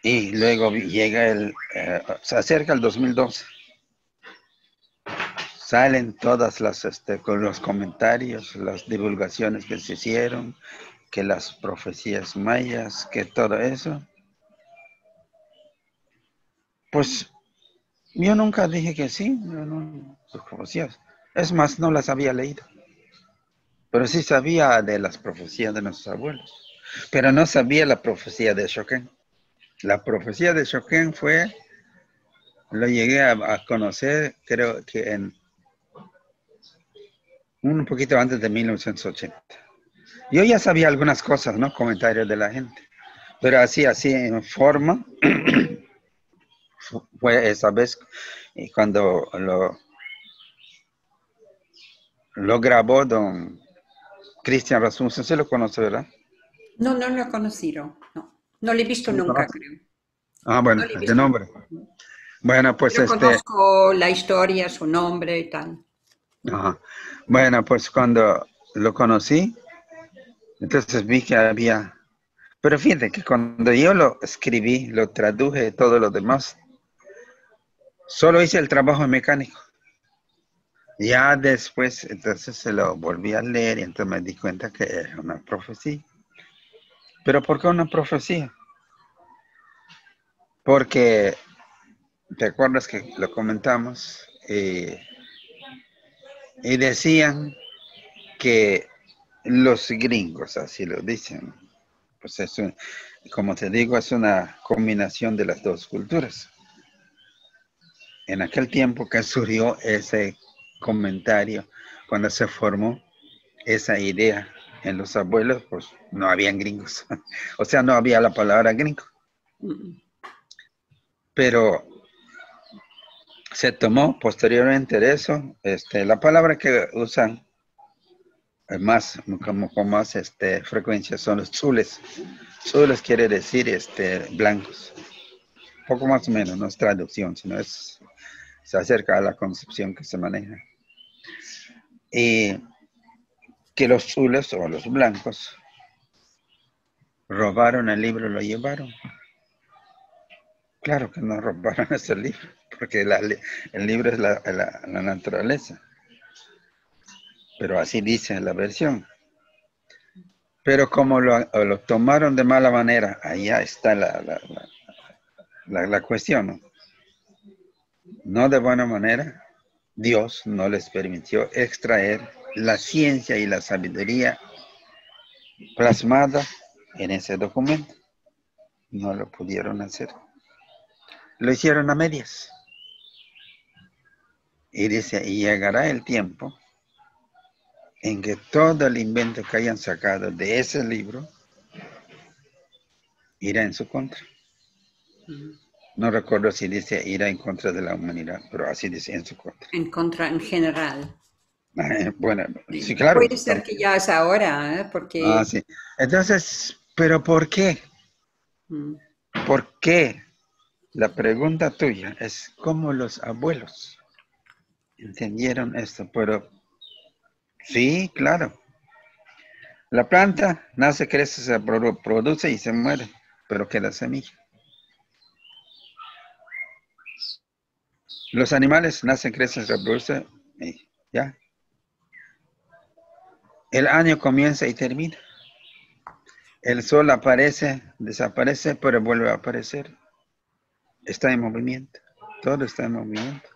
Y luego llega se acerca el 2012. Salen todas con los comentarios, las divulgaciones que se hicieron, que las profecías mayas, que todo eso. Pues yo nunca dije que sí, sus profecías. Es más, no las había leído. Pero sí sabía de las profecías de nuestros abuelos. Pero no sabía la profecía de Shoken. La profecía de Shoken lo llegué a conocer, creo que un poquito antes de 1980. Yo ya sabía algunas cosas, ¿no? Comentarios de la gente. Pero así en forma, fue esa vez cuando lo grabó don Cristian Rasmussen. ¿Se lo conoce, verdad? No, no lo he conocido. No, no lo he visto ¿Se lo nunca, conoce? creo. Bueno, No lo he de visto nombre. nunca. Bueno, pues Pero conozco la historia, su nombre y tal. Ajá. Bueno, pues cuando lo conocí, entonces vi que había... Pero fíjate que cuando yo lo escribí, lo traduje, todo lo demás, solo hice el trabajo mecánico. Ya después, entonces se lo volví a leer y entonces me di cuenta que era una profecía. ¿Pero por qué una profecía? Porque, ¿te acuerdas que lo comentamos? Y decían que los gringos, así lo dicen, pues como te digo, es una combinación de las dos culturas. En aquel tiempo que surgió ese comentario, cuando se formó esa idea en los abuelos, pues no habían gringos. O sea, no había la palabra gringo. Pero se tomó posteriormente de eso, la palabra que usan más, con más frecuencia son los chules. Chules quiere decir blancos. Poco más o menos, no es traducción, sino se acerca a la concepción que se maneja. Y que los chules o los blancos robaron el libro y lo llevaron. Claro que no robaron ese libro, porque el libro es la naturaleza. Pero así dice la versión. Pero como lo tomaron de mala manera, allá está la cuestión, ¿no? No de buena manera, Dios no les permitió extraer la ciencia y la sabiduría plasmada en ese documento. No lo pudieron hacer. Lo hicieron a medias. Y dice, y llegará el tiempo en que todo el invento que hayan sacado de ese libro irá en su contra. No recuerdo si dice irá en contra de la humanidad, pero así dice en su contra. En contra en general. Bueno, sí, claro. Puede ser que ya es ahora, porque... Sí. Entonces, ¿pero por qué? ¿Por qué? La pregunta tuya es cómo los abuelos entendieron esto, pero sí, claro. La planta nace, crece, se produce y se muere, pero queda semilla. Los animales nacen, crecen, se reproducen y ya. El año comienza y termina. El sol aparece, desaparece, pero vuelve a aparecer. Está en movimiento. Todo está en movimiento.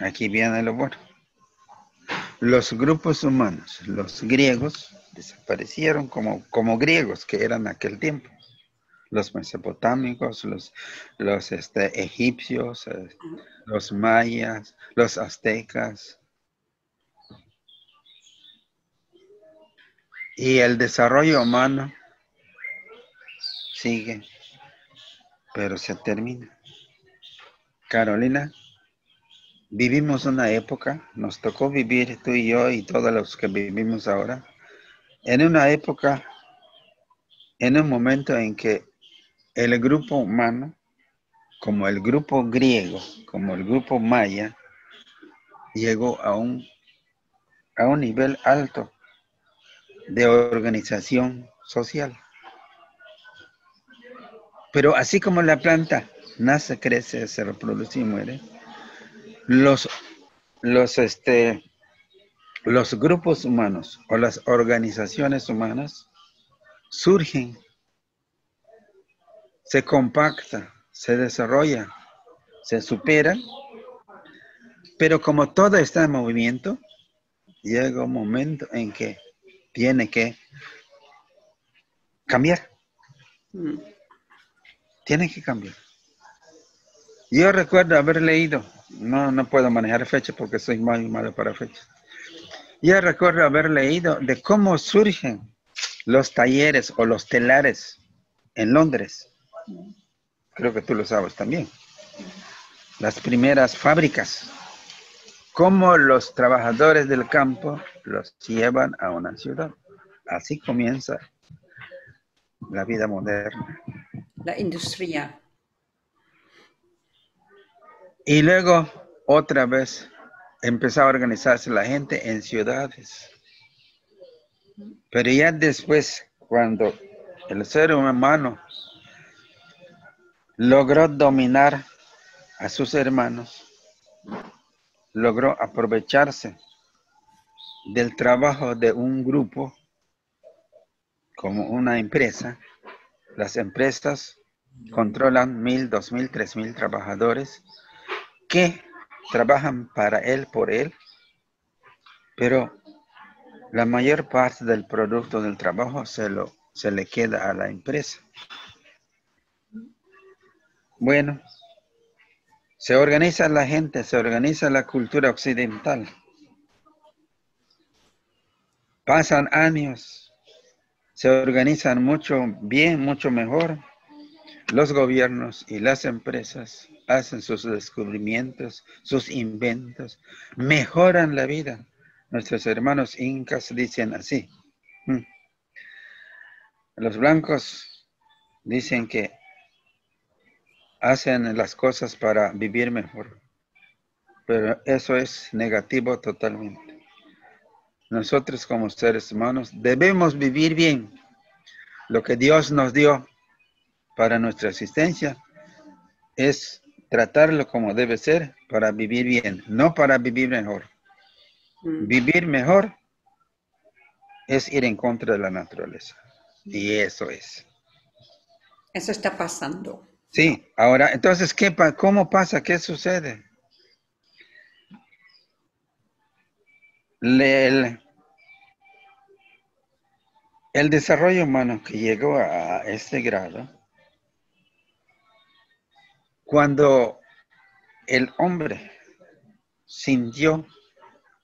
Aquí viene lo bueno. Los grupos humanos, los griegos, desaparecieron como griegos que eran en aquel tiempo. Los mesopotámicos, los egipcios, los mayas, los aztecas. Y el desarrollo humano sigue, pero se termina. Carolina, vivimos una época, nos tocó vivir tú y yo y todos los que vivimos ahora, en una época, en un momento en que el grupo humano, como el grupo griego, como el grupo maya, llegó a un nivel alto de organización social. Pero así como la planta nace, crece, se reproduce y muere, los grupos humanos o las organizaciones humanas surgen, se compactan, se desarrollan, se superan, pero como todo está en movimiento, llega un momento en que tiene que cambiar. Tiene que cambiar. Yo recuerdo haber leído, no puedo manejar fechas porque soy muy malo para fechas. Yo recuerdo haber leído de cómo surgen los talleres o los telares en Londres. Creo que tú lo sabes también. Las primeras fábricas. Cómo los trabajadores del campo los llevan a una ciudad. Así comienza la vida moderna. La industria. Y luego, otra vez, empezó a organizarse la gente en ciudades. Pero ya después, cuando el ser humano logró dominar a sus hermanos, logró aprovecharse del trabajo de un grupo como una empresa. Las empresas controlan 1,000, 2,000, 3,000 trabajadores que trabajan para él, por él, pero la mayor parte del producto del trabajo se le queda a la empresa. Bueno, se organiza la gente, se organiza la cultura occidental. Pasan años, se organizan mucho bien, mucho mejor. Los gobiernos y las empresas hacen sus descubrimientos, sus inventos, mejoran la vida. Nuestros hermanos incas dicen así. Los blancos dicen que hacen las cosas para vivir mejor, pero eso es negativo totalmente. Nosotros como seres humanos debemos vivir bien. Lo que Dios nos dio para nuestra existencia es tratarlo como debe ser para vivir bien, no para vivir mejor. Vivir mejor es ir en contra de la naturaleza. Y eso es. Eso está pasando. Sí, ahora, entonces, ¿cómo pasa? ¿Qué sucede? El desarrollo humano que llegó a este grado, cuando el hombre sintió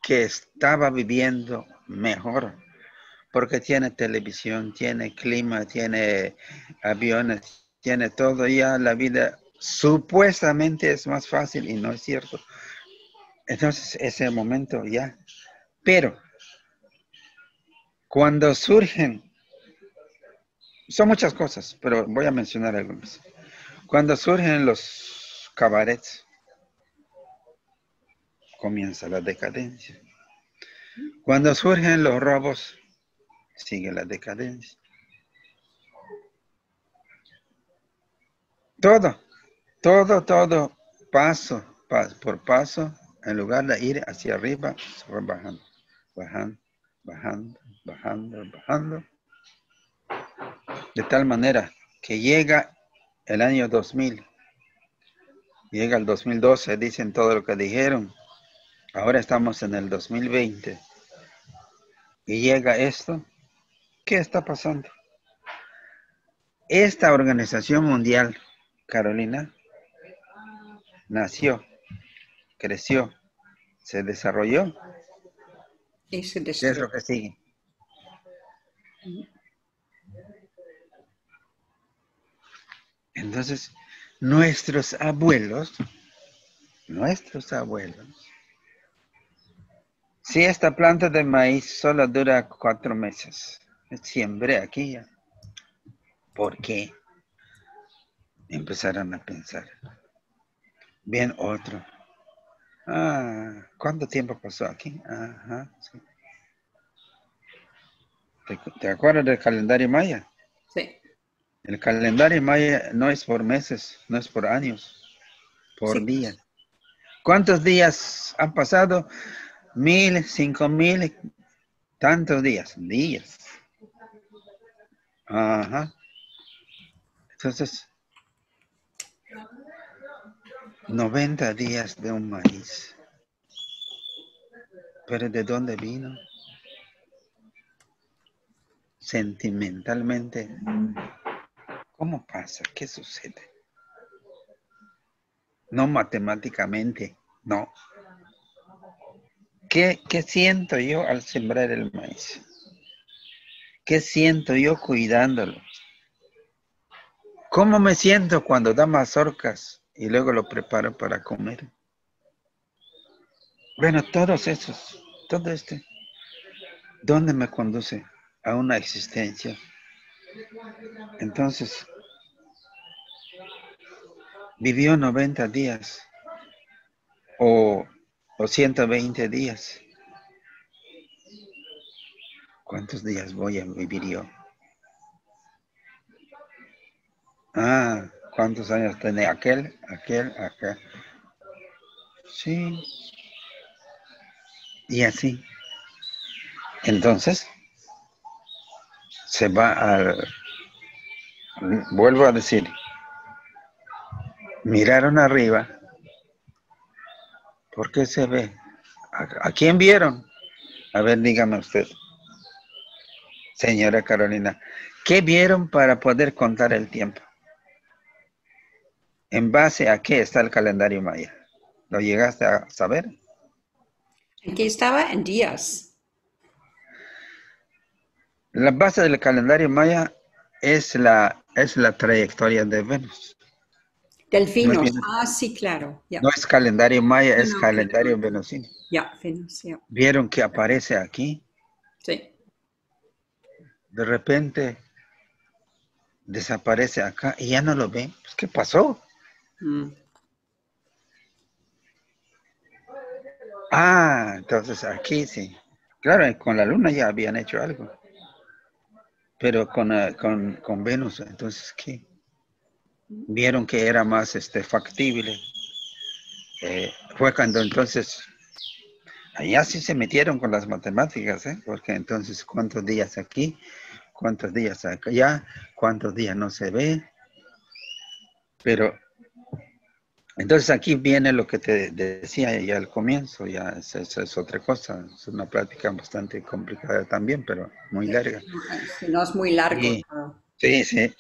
que estaba viviendo mejor, porque tiene televisión, tiene clima, tiene aviones, tiene todo, ya la vida supuestamente es más fácil y no es cierto. Entonces, ese momento ya. Pero, cuando surgen, son muchas cosas, pero voy a mencionar algunas. Cuando surgen los cabarets, comienza la decadencia. Cuando surgen los robos, sigue la decadencia. Todo, paso por paso, en lugar de ir hacia arriba, se va bajando. De tal manera que llega el año 2000, llega el 2012, dicen todo lo que dijeron. Ahora estamos en el 2020 y llega esto. ¿Qué está pasando? Esta organización mundial, Carolina, nació, creció, se desarrolló. Y se ¿Qué es destruyó. lo que sigue? Entonces, nuestros abuelos, si esta planta de maíz solo dura 4 meses, siembré aquí ya. ¿Por qué? Empezaron a pensar. Bien, otro. ¿Cuánto tiempo pasó aquí? Ajá, sí. ¿Te acuerdas del calendario maya? Sí. El calendario maya no es por meses, no es por años, por Sí. días. ¿Cuántos días han pasado? 1000, 5000, tantos días. Ajá. Entonces, 90 días de un maíz. ¿Pero de dónde vino? Sentimentalmente, ¿cómo pasa? ¿Qué sucede? No matemáticamente, no. ¿Qué siento yo al sembrar el maíz? ¿Qué siento yo cuidándolo? ¿Cómo me siento cuando da mazorcas y luego lo preparo para comer? Bueno, todos esos, todo este, ¿dónde me conduce? A una existencia. Entonces, vivió 90 días o 120 días. ¿Cuántos días voy a vivir yo? ¿Cuántos años tiene aquel? Sí. Y así. Entonces, se va vuelvo a decir, miraron arriba. ¿Por qué se ve? ¿A quién vieron? A ver, dígame usted, señora Carolina, ¿qué vieron para poder contar el tiempo? ¿En base a qué está el calendario maya? ¿Lo llegaste a saber? ¿En qué estaba? En días. La base del calendario maya es la trayectoria de Venus. Del No Venus. tiene- Ah, sí, claro. Ya. no es calendario maya, No, es no, calendario claro. venusino. Ya, Venus, ya. Vieron que aparece aquí, Sí. de repente desaparece acá y ya no lo ven. Pues, ¿qué pasó? Mm. Ah, entonces aquí sí. Claro, con la luna ya habían hecho algo. Pero con Venus, entonces, ¿qué? Vieron que era más factible. Fue cuando entonces, allá sí se metieron con las matemáticas, ¿eh? Porque entonces, ¿cuántos días aquí? ¿Cuántos días allá? ¿Cuántos días no se ve? Pero entonces aquí viene lo que te decía ya al comienzo, ya es otra cosa, es una práctica bastante complicada también, pero muy larga. Si no es muy largo. Y, Claro. sí, sí.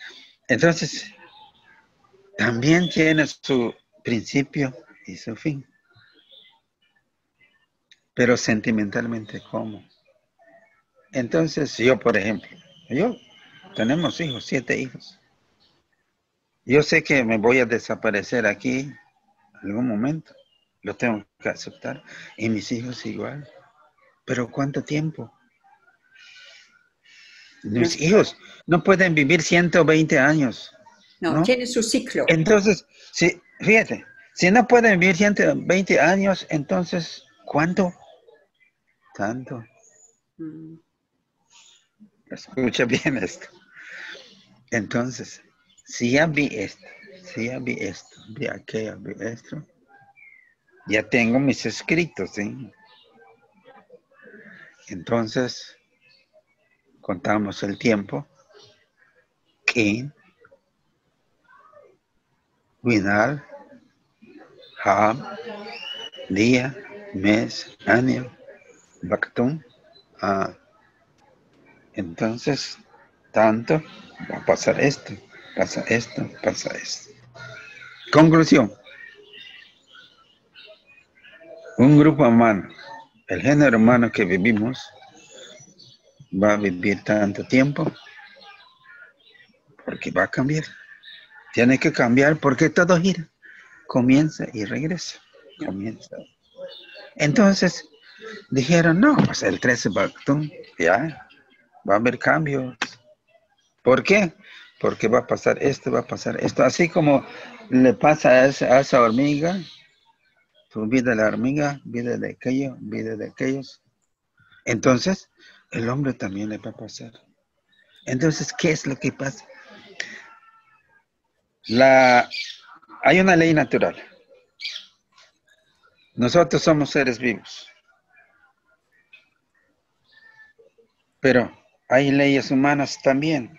Entonces, también tiene su principio y su fin, pero sentimentalmente, ¿cómo? Entonces, yo, por ejemplo, tenemos hijos, 7 hijos. Yo sé que me voy a desaparecer aquí en algún momento, lo tengo que aceptar, y mis hijos igual. Pero ¿cuánto tiempo? No, Mis hijos no pueden vivir 120 años, no, ¿no? tiene su ciclo. Entonces, fíjate, si no pueden vivir 120 años, entonces, ¿cuánto? Tanto. Mm. Escucha bien esto. Entonces, si ya vi esto, vi aquello, vi esto, ya tengo mis escritos, ¿sí? Entonces, contamos el tiempo, Kin, Winal, Ham, día, mes, año, Bactún. Entonces, tanto, va a pasar esto, pasa esto, pasa esto. Conclusión, un grupo humano, el género humano que vivimos, va a vivir tanto tiempo porque va a cambiar. Tiene que cambiar porque todo gira. Comienza y regresa. Comienza. Entonces, dijeron, no, pues el 13 Bactún, ya, va a haber cambios. ¿Por qué? Porque va a pasar esto, va a pasar esto. Así como le pasa a esa hormiga, su vida de la hormiga, vida de aquello, vida de aquellos. Entonces, el hombre también le va a pasar. Entonces, ¿qué es lo que pasa? Hay una ley natural. Nosotros somos seres vivos. Pero hay leyes humanas también.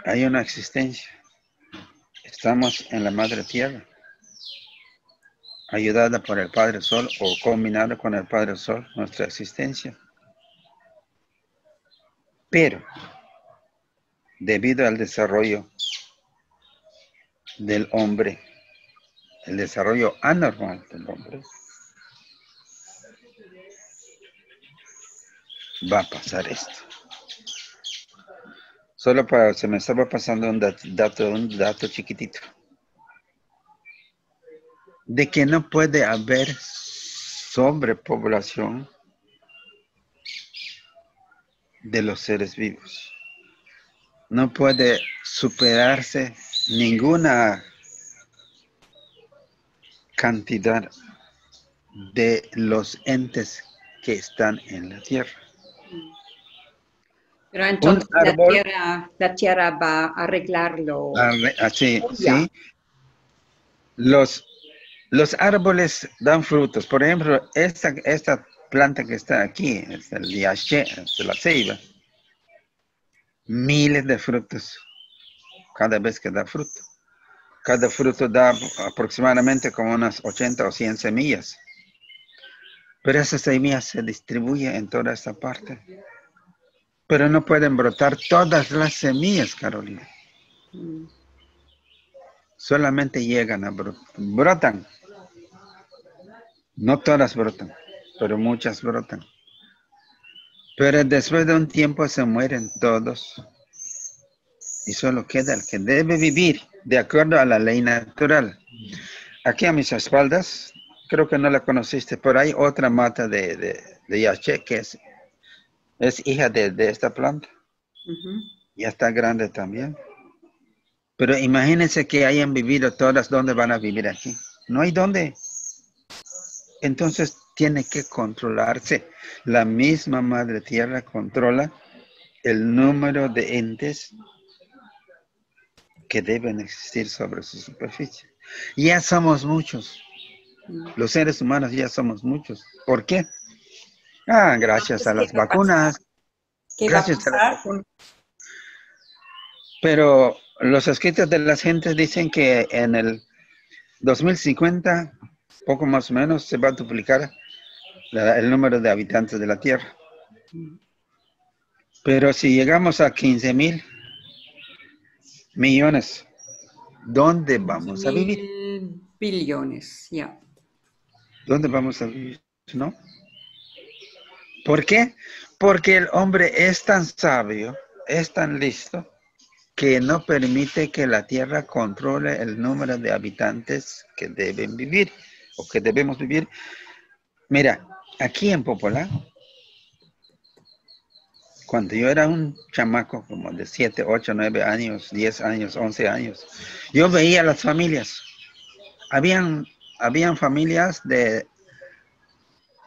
Hay una existencia. Estamos en la madre tierra, ayudada por el Padre Sol o combinada con el Padre Sol, nuestra existencia. Pero, debido al desarrollo del hombre, el desarrollo anormal del hombre, va a pasar esto. Se me estaba pasando un dato chiquitito. De que no puede haber sobrepoblación de los seres vivos. No puede superarse ninguna cantidad de los entes que están en la Tierra. Pero Un entonces árbol, la tierra va a arreglarlo. así, Ya. sí, los árboles dan frutos. Por ejemplo, esta planta que está aquí, es el liaché, de la ceiba, miles de frutos cada vez que da fruto. Cada fruto da aproximadamente como unas 80 o 100 semillas. Pero esas semillas se distribuyen en toda esta parte. Pero no pueden brotar todas las semillas, Carolina. Mm. Solamente llegan a brotan. No todas brotan, pero muchas brotan. Pero después de un tiempo se mueren todos y solo queda el que debe vivir de acuerdo a la ley natural. Aquí a mis espaldas, creo que no la conociste, pero hay otra mata de yaché que es hija de esta planta. Ya está grande también. Pero imagínense que hayan vivido todas, ¿dónde van a vivir aquí? No hay dónde. Entonces tiene que controlarse. La misma Madre Tierra controla el número de entes que deben existir sobre su superficie. Ya somos muchos. Los seres humanos ya somos muchos. ¿Por qué? Gracias a las vacunas. ¿Qué va a Gracias a las pasar? vacunas. Pero los escritos de las gentes dicen que en el 2050, poco más o menos, se va a duplicar el número de habitantes de la Tierra. Pero si llegamos a 15,000 millones, ¿dónde vamos a vivir? 1.000 billones, ya. ¿Dónde vamos a vivir? ¿No? ¿Por qué? Porque el hombre es tan sabio, es tan listo, que no permite que la Tierra controle el número de habitantes que deben vivir o que debemos vivir. Mira, aquí en Popolá, cuando yo era un chamaco como de 7, 8, 9 años, 10 años, 11 años, yo veía las familias. Habían familias de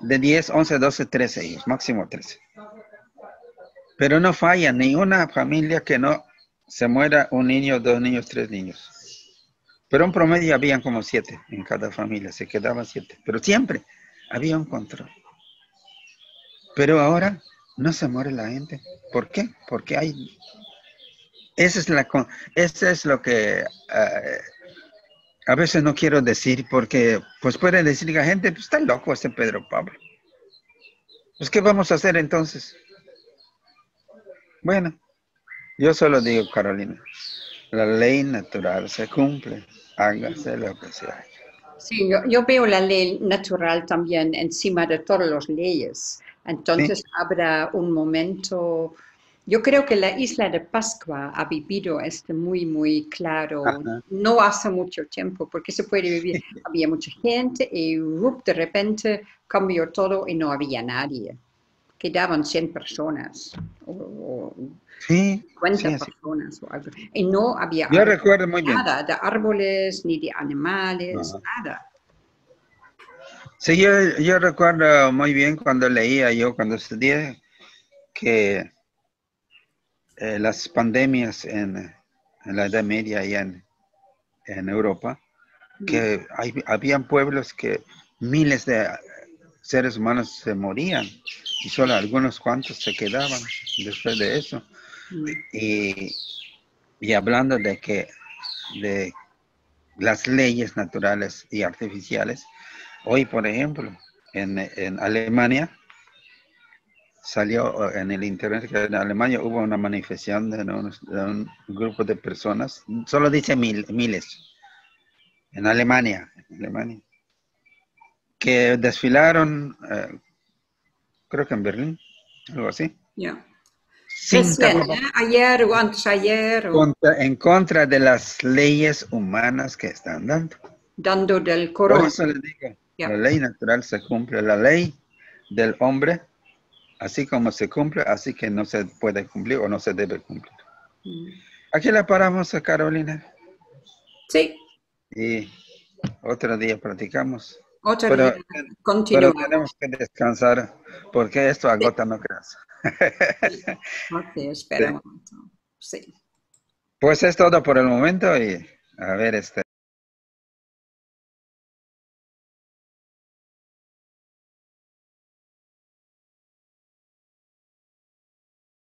10, 11, 12, 13 hijos, máximo 13. Pero no falla ni una familia que no se muera un niño, 2 niños, 3 niños. Pero en promedio habían como 7 en cada familia, se quedaban 7. Pero siempre había un control. Pero ahora no se muere la gente. ¿Por qué? Porque hay... Eso es lo que a veces no quiero decir, porque pues puede decir la gente, pues está loco este Pedro Pablo. Pues ¿qué vamos a hacer entonces? Bueno, yo solo digo, Carolina, la ley natural se cumple, hágase lo que sea. Sí, yo veo la ley natural también encima de todas las leyes. Entonces ¿Sí? habrá un momento, yo creo que la isla de Pascua ha vivido esto muy, muy claro, Ajá. no hace mucho tiempo, porque se puede vivir, había mucha gente y de repente cambió todo y no había nadie. Quedaban 100 personas o Sí, 50 sí, así. personas o algo. Y no había Yo recuerdo muy bien. nada de árboles ni de animales, Ajá. nada. Sí, yo recuerdo muy bien cuando leía, cuando estudié, que las pandemias en la Edad Media y en Europa, que habían pueblos que miles de seres humanos se morían y solo algunos cuantos se quedaban después de eso. Y hablando de las leyes naturales y artificiales, hoy, por ejemplo, en Alemania, salió en el internet que en Alemania hubo una manifestación de un grupo de personas, solo dice miles, en Alemania, que desfilaron, creo que en Berlín, algo así, Ya. sin Recién, tapabocas, ayer o antes ayer, o en contra de las leyes humanas que están dando. dando del Por corona. eso les digo, la Ya. ley natural se cumple, la ley del hombre, así como se cumple, así que no se puede cumplir o no se debe cumplir. Aquí la paramos, Carolina, Sí, y otro día platicamos. otro día Pero, pero continuamos. tenemos que descansar, porque esto Sí, agota, no creas. sí. Ok, espera Sí. un momento. Sí. Pues es todo por el momento y a ver,